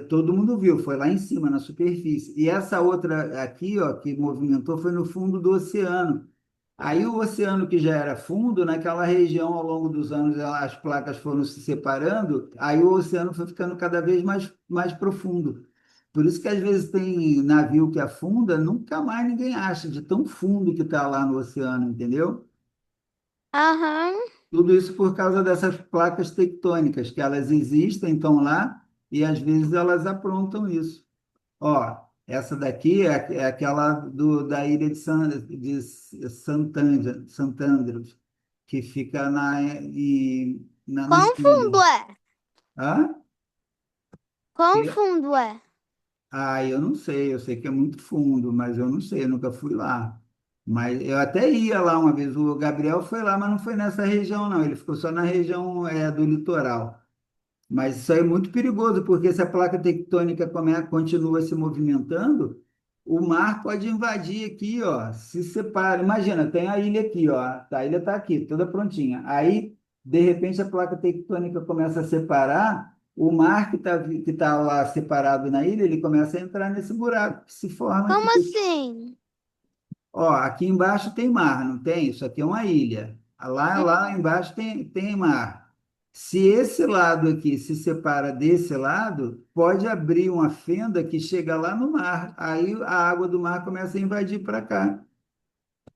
Todo mundo viu, foi lá em cima, na superfície. E essa outra aqui, ó, que movimentou, foi no fundo do oceano. Aí o oceano que já era fundo, naquela região, ao longo dos anos, as placas foram se separando, aí o oceano foi ficando cada vez mais profundo. Por isso que às vezes tem navio que afunda, nunca mais ninguém acha de tão fundo que está lá no oceano, entendeu? Aham. Tudo isso por causa dessas placas tectônicas, que elas existem, estão lá, e às vezes elas aprontam isso. Ó, essa daqui é aquela da ilha de Santandros, que fica no Quão fundo Chile. é? Hã? Quão fundo é? Eu não sei, eu sei que é muito fundo, mas eu não sei, eu nunca fui lá. Mas eu até ia lá uma vez, o Gabriel foi lá, mas não foi nessa região, não, ele ficou só na região do litoral. Mas isso aí é muito perigoso, porque se a placa tectônica continua se movimentando, o mar pode invadir aqui, ó, se separa. Imagina, tem a ilha aqui, ó, a ilha está aqui, toda prontinha. Aí, de repente, a placa tectônica começa a separar, o mar que tá lá separado na ilha, ele começa a entrar nesse buraco que se forma aqui. Como assim? Ó, aqui embaixo tem mar, não tem? Isso aqui é uma ilha. Lá embaixo tem mar. Se esse lado aqui se separa desse lado, pode abrir uma fenda que chega lá no mar. Aí a água do mar começa a invadir para cá.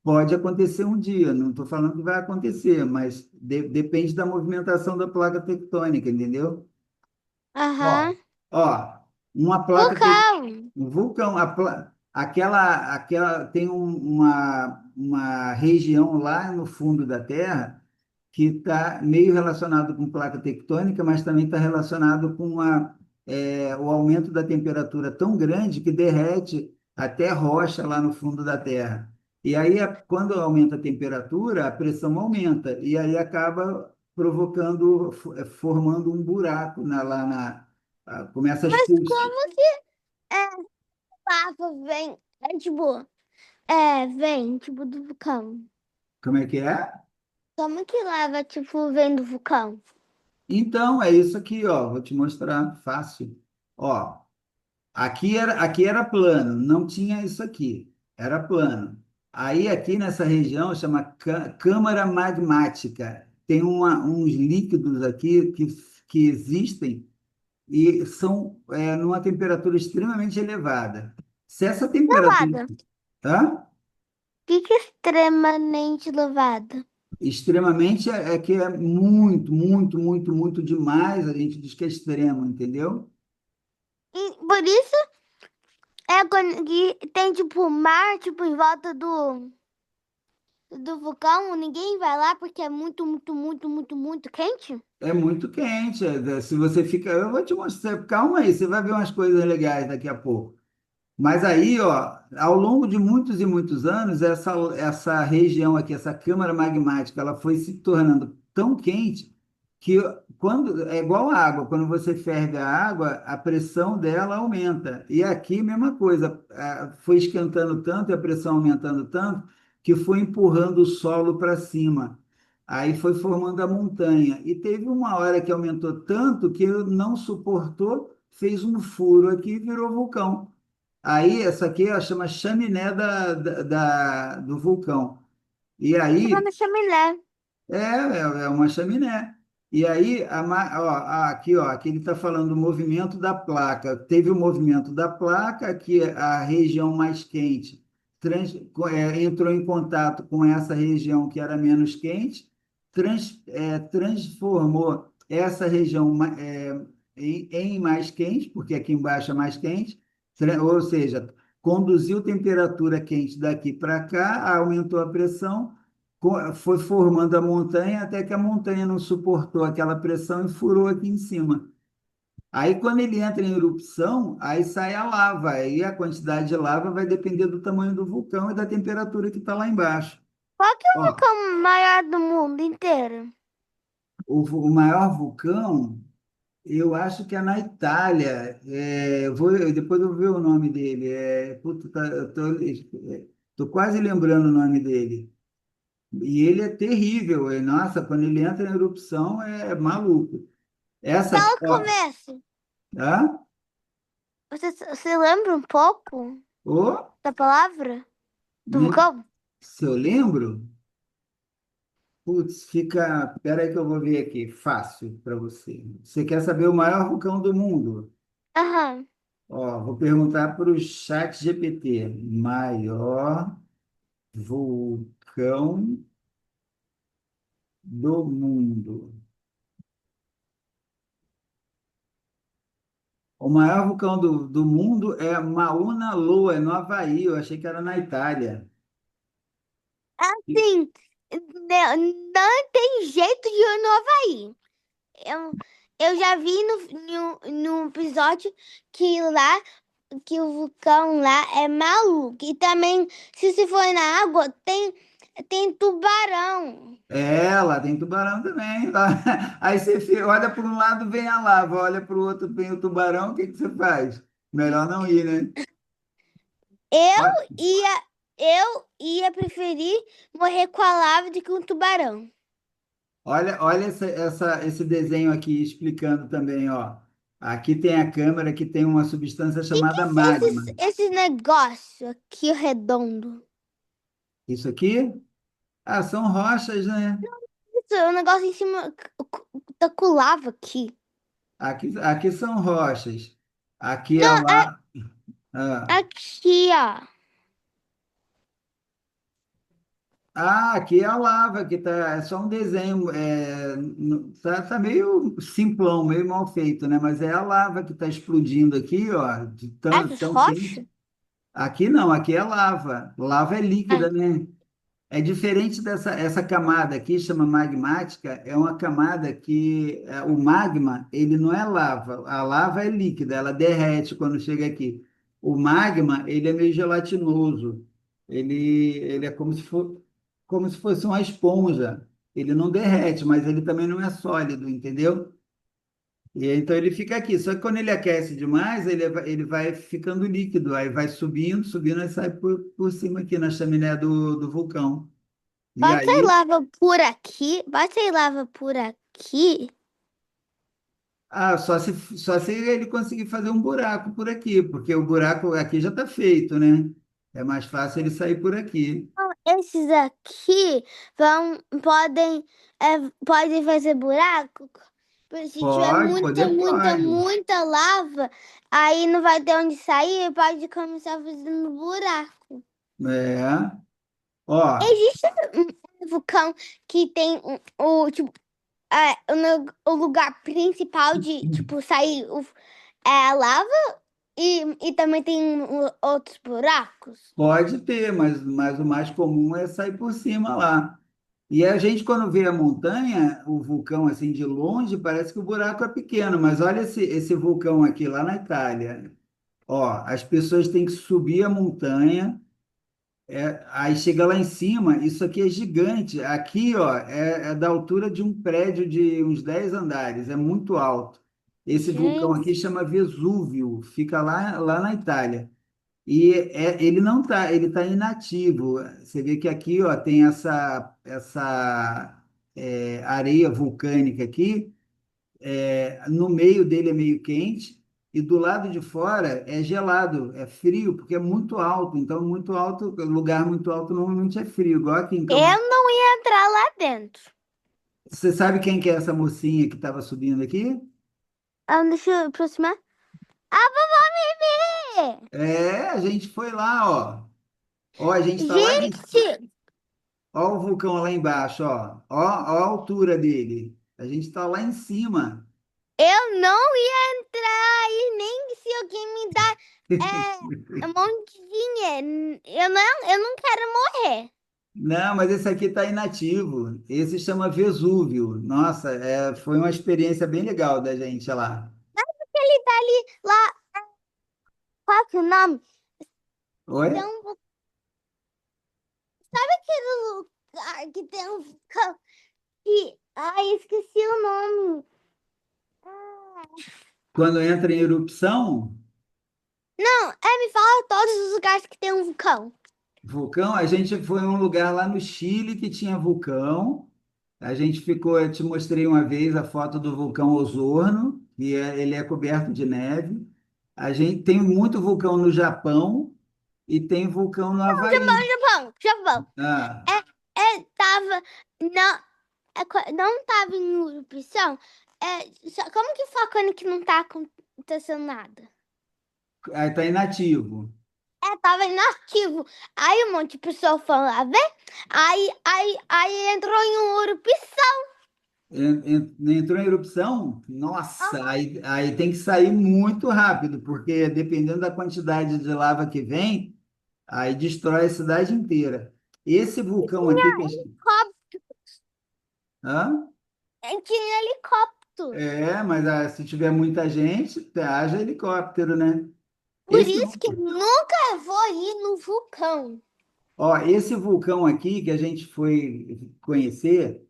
Pode acontecer um dia, não estou falando que vai acontecer, mas depende da movimentação da placa tectônica, entendeu? Ó, Aham. ó, uma placa Vulcão. um vulcão, aquela tem uma região lá no fundo da Terra que está meio relacionado com placa tectônica, mas também está relacionado com o aumento da temperatura tão grande que derrete até rocha lá no fundo da Terra. E aí, quando aumenta a temperatura, a pressão aumenta, e aí acaba provocando, formando um buraco começa a Mas expulsar. como que lava vem? Vem, tipo, do vulcão. Como é que é? Como que lava, tipo, vem do vulcão? Então, é isso aqui, ó, vou te mostrar fácil. Ó, aqui era plano, não tinha isso aqui, era plano. Aí aqui nessa região chama câmara magmática. Tem uns líquidos aqui que existem e são numa temperatura extremamente elevada. Se essa temperatura, Lavada. tá? Que é extremamente lavada? Extremamente é que é muito, muito, muito, muito demais, a gente diz que é extremo, entendeu? E por isso quando que tem, tipo, mar, tipo, em volta do vulcão, ninguém vai lá porque é muito, muito, muito, muito, muito quente? É muito quente. Se você fica. Eu vou te mostrar, calma aí, você vai ver umas coisas legais daqui a pouco. Mas aí, ó, ao longo de muitos e muitos anos, essa região aqui, essa câmara magmática, ela foi se tornando tão quente que quando é igual a água, quando você ferve a água, a pressão dela aumenta. E aqui, mesma coisa, foi esquentando tanto e a pressão aumentando tanto que foi empurrando o solo para cima. Aí foi formando a montanha. E teve uma hora que aumentou tanto que não suportou, fez um furo aqui e virou vulcão. Aí, essa aqui ó, chama chaminé do vulcão. E Lá aí, na chaminé. é uma chaminé. E aí, aqui ele está falando do movimento da placa. Teve o movimento da placa, que a região mais quente entrou em contato com essa região que era menos quente, transformou essa região em mais quente, porque aqui embaixo é mais quente, ou seja, conduziu temperatura quente daqui para cá, aumentou a pressão, foi formando a montanha até que a montanha não suportou aquela pressão e furou aqui em cima. Aí, quando ele entra em erupção, aí sai a lava. Aí a quantidade de lava vai depender do tamanho do vulcão e da temperatura que está lá embaixo. Qual que é o Ó, vulcão maior do mundo inteiro? o maior vulcão, eu acho que é na Itália. Depois eu vou ver o nome dele. Puta, eu tô quase lembrando o nome dele. E ele é terrível. Nossa, quando ele entra em erupção, é maluco. Essa aqui, Fala o ó. começo. Tá? Você lembra um pouco Ô, da palavra do me- vulcão? se eu lembro, putz, fica. Pera aí que eu vou ver aqui. Fácil para você. Você quer saber o maior vulcão do mundo? Aham. Ó, vou perguntar para o chat GPT. Maior vulcão do mundo. O maior vulcão do mundo é Mauna Loa, é no Havaí. Eu achei que era na Itália. Sim, não tem jeito de ir no Havaí. Eu, eu já vi no episódio que lá, que o vulcão lá é maluco. E também, se você for na água, tem tubarão. É, lá tem tubarão também. Lá. Aí você olha para um lado, vem a lava, olha para o outro, vem o tubarão, o que que você faz? Melhor não ir, né? Eu Olha, ia, eu ia preferir morrer com a lava do que um tubarão. olha esse desenho aqui explicando também, ó. Aqui tem a câmera que tem uma substância Que chamada é magma. esses negócios aqui redondo? Isso aqui? Ah, são rochas, né? Isso é um negócio em cima, tá com lava aqui. Aqui são rochas. Aqui é Não, lá. Ah. aqui, ó. Aqui é a lava, que tá, é só um desenho, tá meio simplão, meio mal feito, né? Mas é a lava que está explodindo aqui, ó, de tão, Essas tão quente. rochas? Aqui não, aqui é lava. Lava é líquida, Ah, né? É diferente dessa essa camada aqui, chama magmática, é uma camada que o magma, ele não é lava, a lava é líquida, ela derrete quando chega aqui. O magma, ele é meio gelatinoso, ele é como se fosse uma esponja, ele não derrete, mas ele também não é sólido, entendeu? E então ele fica aqui, só que quando ele aquece demais, ele vai ficando líquido, aí vai subindo, subindo, e sai por cima aqui na chaminé do vulcão. E Pode sair aí, lava por aqui? Pode sair lava por aqui? só se ele conseguir fazer um buraco por aqui, porque o buraco aqui já está feito, né? É mais fácil ele sair por aqui. Esses aqui podem, podem fazer buraco. Se tiver Pode, muita, poder muita, pode. muita lava, aí não vai ter onde sair, pode começar fazendo buraco. É. Ó, Existe um vulcão que tem tipo, o lugar principal de, tipo, sair a lava e também tem outros buracos. pode ter, mas o mais comum é sair por cima lá. E a gente, quando vê a montanha, o vulcão assim de longe, parece que o buraco é pequeno, mas olha esse vulcão aqui lá na Itália. Ó, as pessoas têm que subir a montanha. Aí chega lá em cima, isso aqui é gigante. Aqui, ó, é da altura de um prédio de uns 10 andares, é muito alto. Esse vulcão Gente, aqui chama Vesúvio, fica lá na Itália. E ele não tá, ele está inativo. Você vê que aqui, ó, tem essa areia vulcânica aqui, no meio dele é meio quente e do lado de fora é gelado, é frio, porque é muito alto. Então, muito alto, lugar muito alto normalmente é frio, igual aqui em Campo. eu não ia entrar lá dentro. Você sabe quem que é essa mocinha que estava subindo aqui? Deixa eu aproximar. A vovó Mimi! É, a gente foi lá, ó. Ó, a gente está lá Gente, ó o vulcão lá embaixo, ó a altura dele. A gente está lá em cima. eu não ia entrar e nem se alguém me dá um monte de dinheiro. Eu não quero morrer. Não, mas esse aqui está inativo. Esse chama Vesúvio. Nossa, foi uma experiência bem legal da gente lá. Ele tá ali, lá, qual que é o nome? Oi? Tem sabe aquele lugar que tem um vulcão que... Ai, esqueci o nome. Ah, Quando entra em erupção, não, me fala todos os lugares que tem um vulcão. vulcão, a gente foi em um lugar lá no Chile que tinha vulcão. A gente ficou, eu te mostrei uma vez a foto do vulcão Osorno, ele é coberto de neve. A gente tem muito vulcão no Japão e tem vulcão no Japão, Havaí. Japão, Japão. Ah, Tava, não, não tava em erupção. Como que fala quando que não tá acontecendo nada? aí está inativo. Tava inativo. Aí um monte de pessoa foi lá ver. Aí entrou em uma erupção. Entrou em erupção, nossa, aí tem que sair muito rápido, porque dependendo da quantidade de lava que vem, aí destrói a cidade inteira. Esse vulcão aqui que a gente... Helicóptero. Hã? Tinha helicóptero. Mas se tiver muita gente, haja helicóptero, né? Por Esse, isso que nunca vou ir no vulcão. esse vulcão aqui que a gente foi conhecer,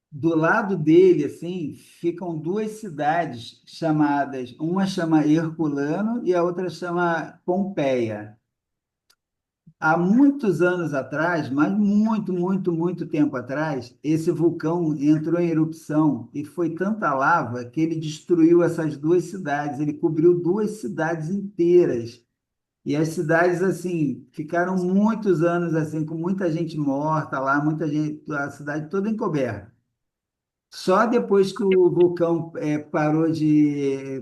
do lado dele, assim, ficam duas cidades chamadas, uma chama Herculano e a outra chama Pompeia. Há muitos anos atrás, mas muito, muito, muito tempo atrás, esse vulcão entrou em erupção e foi tanta lava que ele destruiu essas duas cidades, ele cobriu duas cidades inteiras. E as cidades, assim, ficaram muitos anos, assim, com muita gente morta lá, muita gente, a cidade toda encoberta. Só depois que o vulcão parou de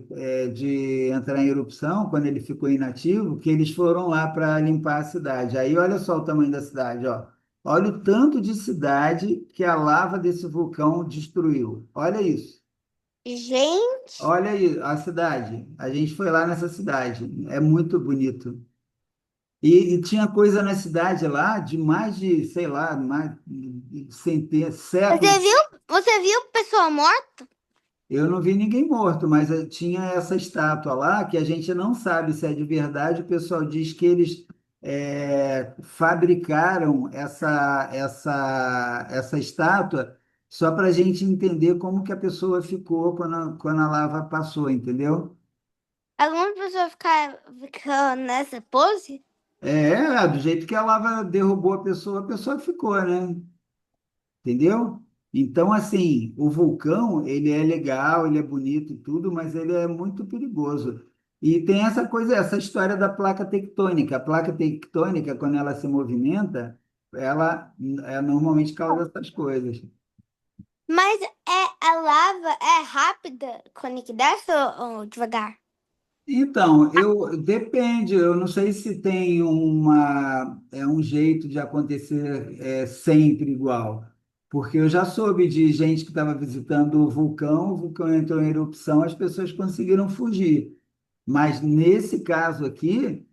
entrar em erupção, quando ele ficou inativo, que eles foram lá para limpar a cidade. Aí olha só o tamanho da cidade, ó. Olha o tanto de cidade que a lava desse vulcão destruiu. Olha isso. Gente, Olha aí a cidade. A gente foi lá nessa cidade. É muito bonito. E tinha coisa na cidade lá de mais de, sei lá, mais de centenas, séculos. Você viu pessoa morta? Eu não vi ninguém morto, mas tinha essa estátua lá que a gente não sabe se é de verdade. O pessoal diz que eles fabricaram essa estátua só para a gente entender como que a pessoa ficou quando a lava passou, entendeu? Alguma pessoa ficou nessa pose? Do jeito que a lava derrubou a pessoa ficou, né? Entendeu? Então, assim, o vulcão, ele é legal, ele é bonito e tudo, mas ele é muito perigoso. E tem essa coisa, essa história da placa tectônica. A placa tectônica, quando ela se movimenta, ela normalmente causa essas coisas. Mas a lava é rápida quando que desce ou devagar? Então, depende, eu não sei se tem um jeito de acontecer sempre igual, porque eu já soube de gente que estava visitando o vulcão entrou em erupção, as pessoas conseguiram fugir. Mas nesse caso aqui,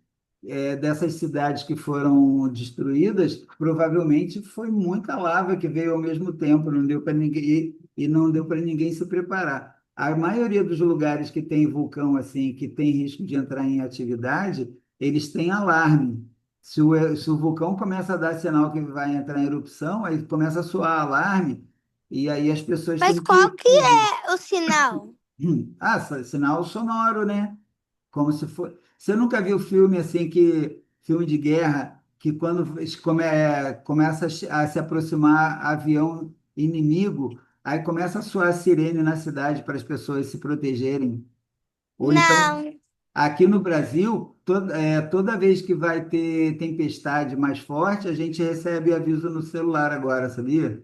dessas cidades que foram destruídas, provavelmente foi muita lava que veio ao mesmo tempo, não deu para ninguém e não deu para ninguém se preparar. A maioria dos lugares que tem vulcão assim, que tem risco de entrar em atividade, eles têm alarme. Se o vulcão começa a dar sinal que vai entrar em erupção, aí começa a soar alarme e aí as pessoas Mas têm qual que que fugir. é o sinal? Sinal sonoro, né? Como se for. Você nunca viu filme assim filme de guerra que quando começa a se aproximar avião inimigo, aí começa a soar sirene na cidade para as pessoas se protegerem. Ou então, Não, aqui no Brasil, toda vez que vai ter tempestade mais forte, a gente recebe aviso no celular agora, sabia?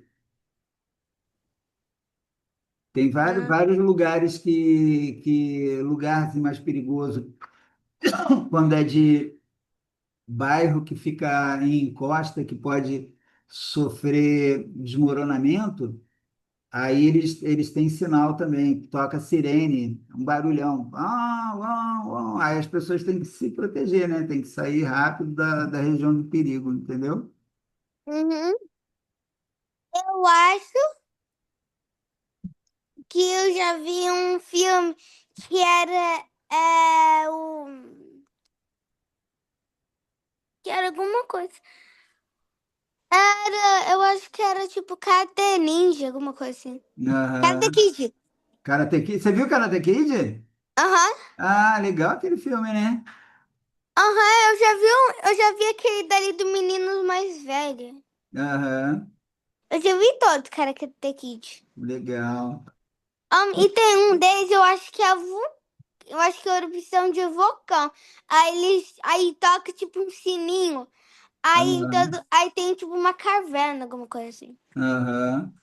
Tem não, vários lugares que lugar assim, mais perigoso, quando é de bairro que fica em encosta, que pode sofrer desmoronamento, aí eles têm sinal também, toca sirene, um barulhão. Aí as pessoas têm que se proteger, né? Tem que sair rápido da região de perigo, entendeu? uhum. Eu acho que eu já vi um filme que era que era alguma coisa. Eu acho que era tipo Karate Ninja, alguma coisa assim. Karate Aham. Kid. Karate Kid. Você viu Karate Kid? Aham. Ah, legal aquele filme, né? Aham, eu já vi aquele dali do menino mais velho. Aham, Eu já vi todo Karate Kid. legal. E tem um deles, eu acho que eu acho que é a erupção de vulcão. Aí toca tipo um sininho. Aham, Aí tem tipo uma caverna, alguma coisa assim. aham.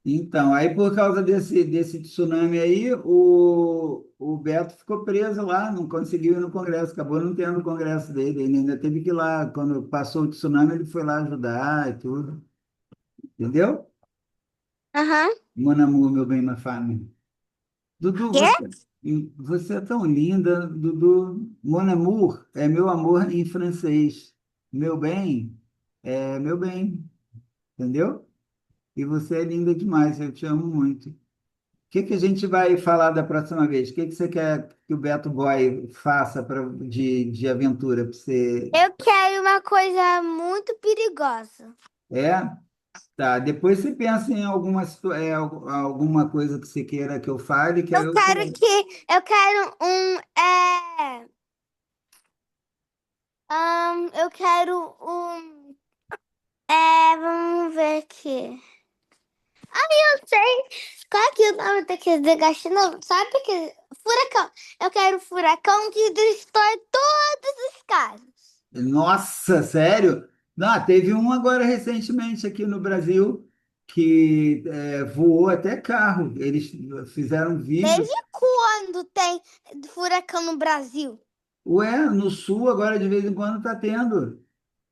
Então, aí por causa desse tsunami aí, o Beto ficou preso lá, não conseguiu ir no Congresso, acabou não tendo o Congresso dele, ele ainda teve que ir lá, quando passou o tsunami, ele foi lá ajudar e tudo, entendeu? Aham. Mon amour, meu bem, ma femme. Dudu, Quê? você é tão linda, Dudu. Mon amour é meu amor em francês. Meu bem é meu bem, entendeu? E você é linda demais, eu te amo muito. Que a gente vai falar da próxima vez? O que você quer que o Beto Boy faça de aventura para você? Eu quero uma coisa muito perigosa. É? Tá. Depois você pensa em alguma coisa que você queira que eu fale, que aí Eu eu quero falo. eu quero eu quero vamos ver aqui. Não sei. Qual é que é o nome daquele gatinho? Sabe que furacão? Eu quero furacão que destrói todos os carros. Nossa, sério? Não, teve um agora recentemente aqui no Brasil que voou até carro. Eles fizeram um vídeo. Desde quando tem furacão no Brasil? Ué, no sul agora de vez em quando está tendo.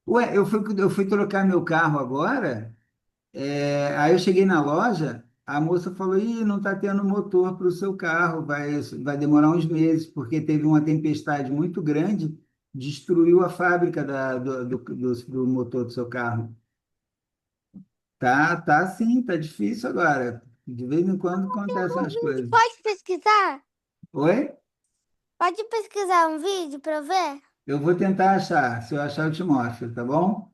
Ué, eu fui trocar meu carro agora. Aí eu cheguei na loja, a moça falou: Ih, não está tendo motor para o seu carro, vai demorar uns meses, porque teve uma tempestade muito grande destruiu a fábrica do motor do seu carro. Tá sim, tá difícil agora. De vez em quando acontecem Um as vídeo, coisas. pode pesquisar? Oi? Pode pesquisar um vídeo para eu ver? Eu vou tentar achar. Se eu achar, eu te mostro, tá bom?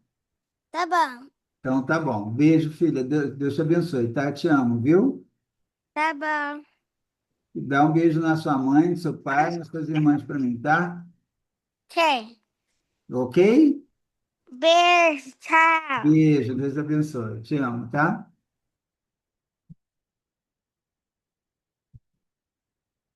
Tá bom, Então tá bom. Beijo, filha. Deus te abençoe, tá? Te amo, viu? tá bom. E dá um beijo na sua mãe, no seu pai, nas suas irmãs para mim, tá? Ok. Ok? Beijo, tchau. Beijo, Deus te abençoe. Te amo, tá?